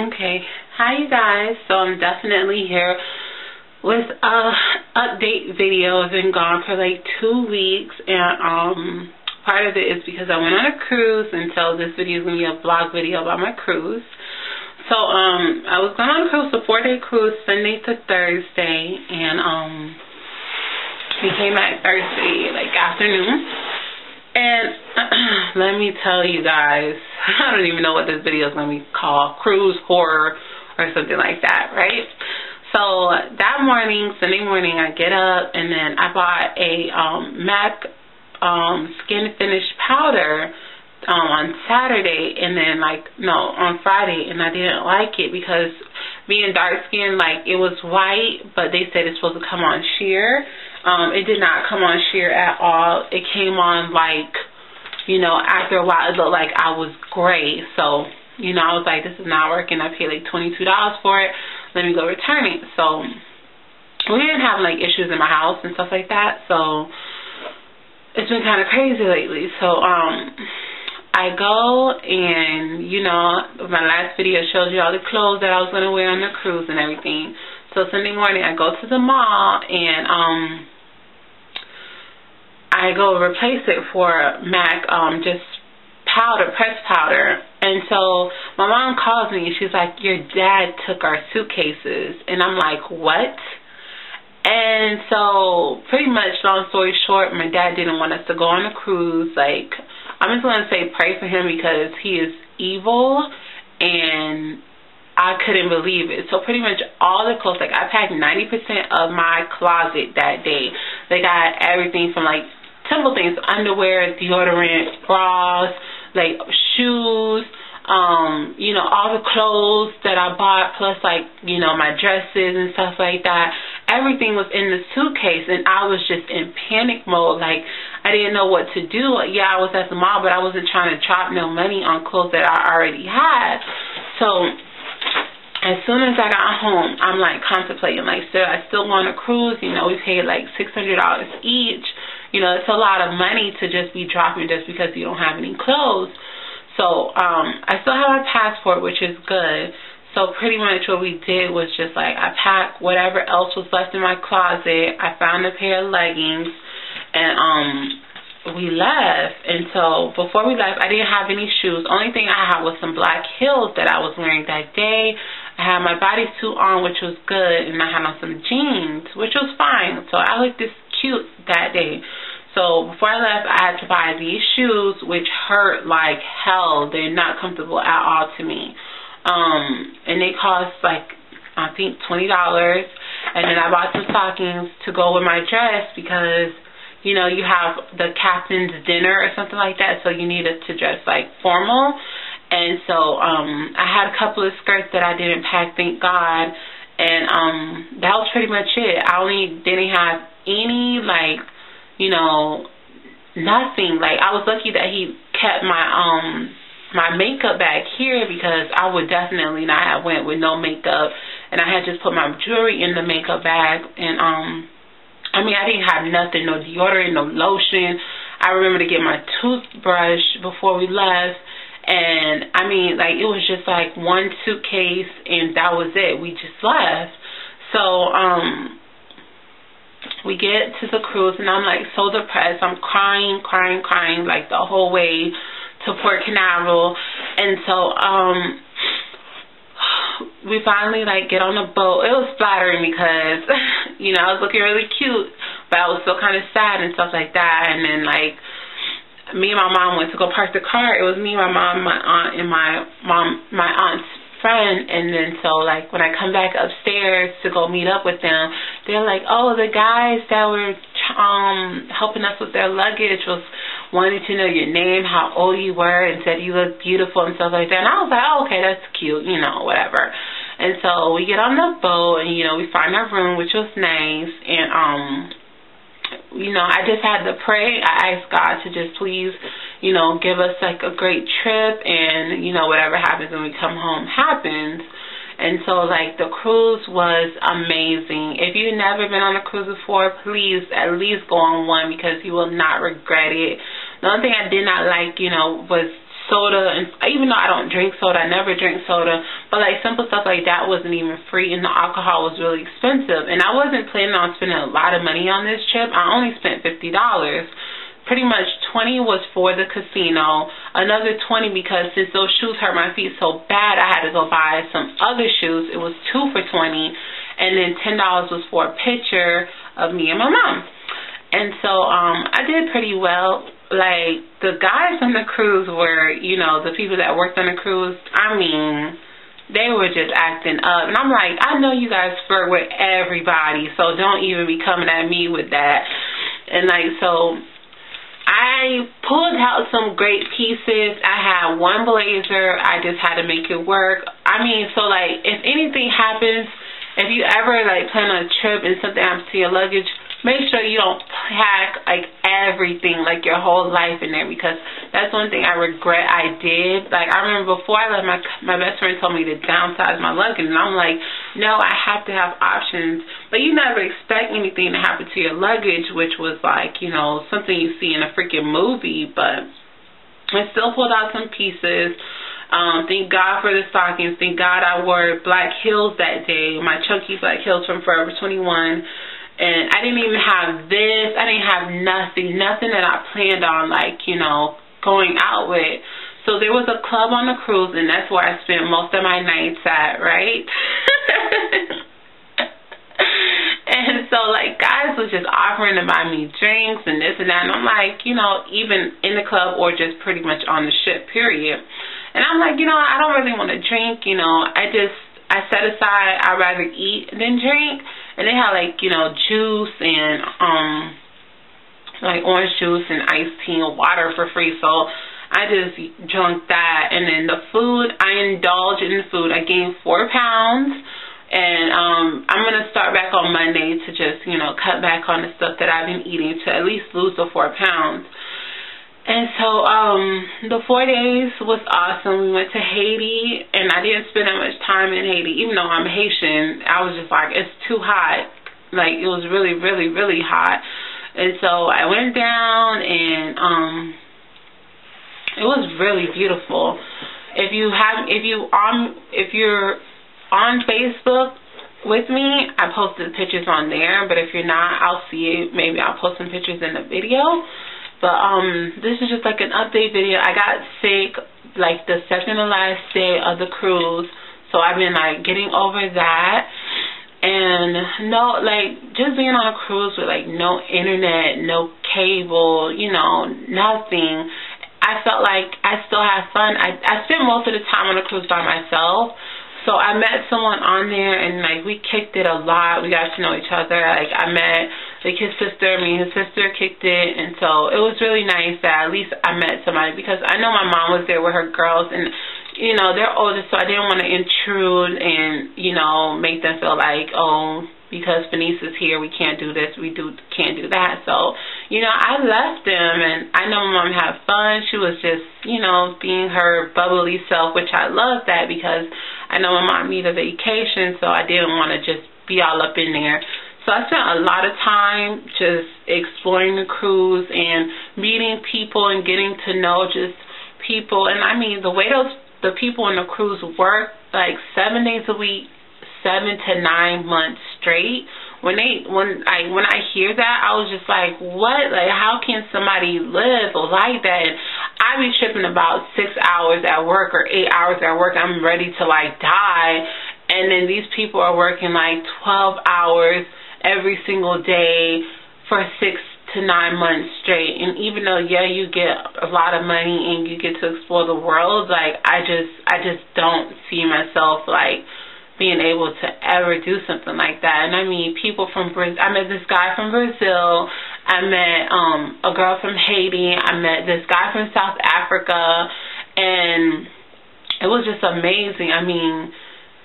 Okay, hi you guys. So I'm definitely here with a update video. I've been gone for like 2 weeks, and part of it is because I went on a cruise, and so this video is gonna be a vlog video about my cruise. So I was going on a cruise, a 4-day cruise, Sunday to Thursday, and we came back Thursday like afternoon. And let me tell you guys, I don't even know what this video is going to be called, cruise horror or something like that, right? So that morning, Sunday morning, I get up and then I bought a MAC skin finish powder on Saturday, and then on Friday, and I didn't like it because being dark skinned, it was white, but they said it's supposed to come on sheer. It did not come on sheer at all. It came on after a while it looked like I was gray. So, I was like, this is not working. I paid like $22 for it. Let me go return it. So we didn't have issues in my house and stuff like that. So it's been kind of crazy lately. So I go and, my last video showed you all the clothes that I was going to wear on the cruise and everything. So Sunday morning I go to the mall and I go replace it for MAC just powder, pressed powder. And so my mom calls me and she's like, your dad took our suitcases. And I'm like, what? And so pretty much, long story short, my dad didn't want us to go on a cruise. I'm just going to say pray for him because he is evil, and I couldn't believe it. So pretty much all the clothes, I packed 90% of my closet that day. They got everything from simple things, underwear, deodorant, bras, shoes, all the clothes that I bought, plus my dresses and stuff like that. Everything was in the suitcase, and I was just in panic mode. I didn't know what to do. Yeah, I was at the mall, but I wasn't trying to drop no money on clothes that I already had. So as soon as I got home, I'm contemplating, should I still go on a cruise? We paid $600 each. It's a lot of money to just be dropping just because you don't have any clothes. So I still have my passport, which is good. So pretty much what we did was just I packed whatever else was left in my closet. I found a pair of leggings, and we left. And so before we left, I didn't have any shoes. Only thing I had was some black heels that I was wearing that day. I had my bodysuit on, which was good, and I had on some jeans, which was fine. So I looked this cute that day. So before I left, I had to buy these shoes, which hurt like hell. They're not comfortable at all to me. And they cost I think $20. And then I bought some stockings to go with my dress because, you have the captain's dinner or something like that, so you needed to dress formal. And so I had a couple of skirts that I didn't pack, thank God. And that was pretty much it. I only didn't have any nothing. I was lucky that he kept my my makeup bag here, because I would definitely not have went with no makeup. And I had just put my jewelry in the makeup bag. And I didn't have nothing, no deodorant, no lotion. I remember to get my toothbrush before we left. And it was just one suitcase, and that was it. We just left. So we get to the cruise, and I'm so depressed. I'm crying the whole way to Port Canaveral. And so we finally get on the boat. It was flattering because I was looking really cute, but I was still kind of sad and stuff like that. And then me and my mom went to go park the car. It was me, my mom, my aunt, and my aunt's friend. And then so when I come back upstairs to go meet up with them, they're like, oh, the guys that were helping us with their luggage wanted to know your name, how old you were, and said you looked beautiful and stuff like that. And I was like, oh, okay, that's cute, whatever. And so we get on the boat, and we find our room, which was nice. And I just had to pray. I asked God to just please give us a great trip, and whatever happens when we come home happens. And so the cruise was amazing. If you've never been on a cruise before, please at least go on one, because you will not regret it. The only thing I did not like, was soda, and even though I don't drink soda, I never drink soda, but like simple stuff like that wasn't even free, and the alcohol was really expensive. And I wasn't planning on spending a lot of money on this trip. I only spent $50. Pretty much 20 was for the casino, another 20 because since those shoes hurt my feet so bad, I had to go buy some other shoes. It was 2 for $20, and then $10 was for a picture of me and my mom. And so I did pretty well. Like, the guys on the cruise were, you know, the people that worked on the cruise, I mean, they were just acting up. And I'm like, I know you guys flirt with everybody, so don't even be coming at me with that. And, like, so I pulled out some great pieces. I had one blazer. I just had to make it work. I mean, so, like, if anything happens, if you ever, like, plan on a trip and something happens to your luggage, make sure you don't pack, like, everything, like, your whole life in there, because that's one thing I regret I did. Like, I remember before I left, my best friend told me to downsize my luggage, and I'm like, no, I have to have options. But you never expect anything to happen to your luggage, which was, like, you know, something you see in a freaking movie. But I still pulled out some pieces. Thank God for the stockings. Thank God I wore black heels that day, my chunky black heels from Forever 21. And I didn't even have this. I didn't have nothing that I planned on, like, you know, going out with. So there was a club on the cruise, and that's where I spent most of my nights at, right? And so, like, guys was just offering to buy me drinks and this and that. And I'm like, you know, even in the club or just pretty much on the ship, period. And I'm like, you know, I don't really want to drink, you know. I set aside, I'd rather eat than drink. And they had, like, you know, juice and, like, orange juice and iced tea and water for free. So I just drunk that. And then the food, I indulged in the food. I gained 4 pounds. And I'm going to start back on Monday to just, you know, cut back on the stuff that I've been eating to at least lose the 4 pounds. And so the 4 days was awesome. We went to Haiti, and I didn't spend that much time in Haiti. Even though I'm Haitian, I was just like, it's too hot. Like, it was really, really, really hot. And so I went down, and it was really beautiful. If you're on Facebook with me, I posted pictures on there. But if you're not, I'll see it. Maybe I'll post some pictures in the video. But this is just like an update video. I got sick like the second to last day of the cruise, so I've been like getting over that. And no, like, just being on a cruise with like no internet, no cable, you know, nothing, I felt like I still had fun. I spent most of the time on the cruise by myself. So I met someone on there, and like we kicked it a lot. We got to know each other. Like, I met like his sister, me and his sister kicked it, and so it was really nice that at least I met somebody, because I know my mom was there with her girls, and you know, they're older, so I didn't want to intrude and, you know, make them feel like, oh, because Fenice is here, we can't do this, can't do that. So, you know, I left them, and I know my mom had fun. She was just, you know, being her bubbly self, which I love that, because I know my mom needed a vacation, so I didn't want to just be all up in there. So I spent a lot of time just exploring the cruise and meeting people and getting to know just people. And I mean, the way the people on the cruise work, like 7 days a week, 7 to 9 months straight. When I hear that, I was just like, what? Like, how can somebody live like that? And I be tripping about 6 hours at work or 8 hours at work. I'm ready to like die. And then these people are working like 12 hours every single day for 6 to 9 months straight. And even though, yeah, you get a lot of money and you get to explore the world, like, I just don't see myself like being able to ever do something like that. And I mean, people from Brazil. I met this guy from Brazil. I met a girl from Haiti. I met this guy from South Africa, and it was just amazing. I mean,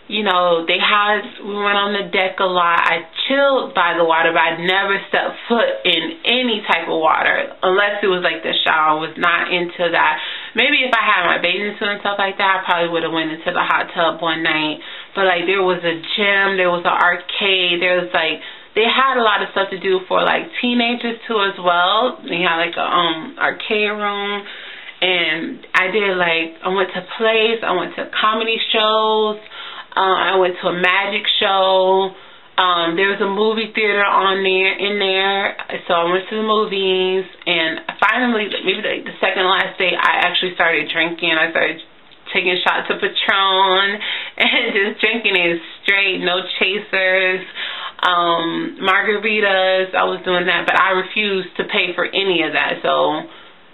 you know, we went on the deck a lot. I chilled by the water, but I never stepped foot in any type of water unless it was like the shower. I was not into that. Maybe if I had my bathing suit and stuff like that, I probably would have went into the hot tub one night. But like, there was a gym, there was an arcade, there was like, they had a lot of stuff to do for like teenagers too as well. They had like a arcade room, And I did, like, I went to plays, I went to comedy shows, I went to a magic show. There was a movie theater in there, so I went to the movies, and finally, maybe like the second last day, I actually started drinking. I started taking shots of Patron and just drinking it straight, no chasers, margaritas. I was doing that, but I refused to pay for any of that, so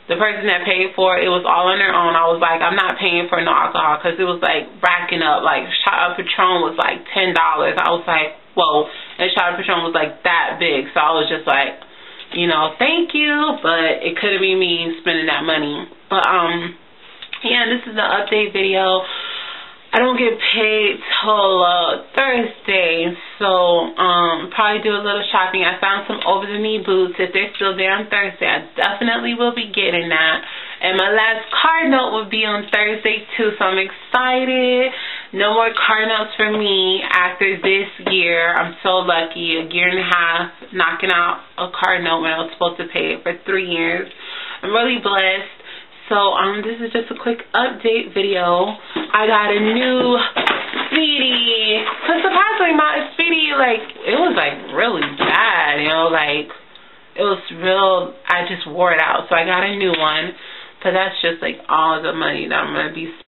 the person that paid for it, it was all on their own. I was like, I'm not paying for no alcohol, because it was like racking up. Like, a shot of Patron was like $10. I was like, whoa. And a shot of Patron was like that big. So I was just like, you know, thank you, but it couldn't be me spending that money. But yeah, this is the update video. I don't get paid till Thursday, so probably do a little shopping. I found some over-the-knee boots. If they're still there on Thursday, I definitely will be getting that. And my last card note will be on Thursday too, so I'm excited. No more card notes for me after this year. I'm so lucky. A year and a half knocking out a card note when I was supposed to pay it for 3 years. I'm really blessed. So this is just a quick update video. I got a new Speedy. Because surprisingly, my Speedy, like, it was like really bad, you know, like, it was real. I just wore it out, so I got a new one. But that's just like all the money that I'm going to be spending.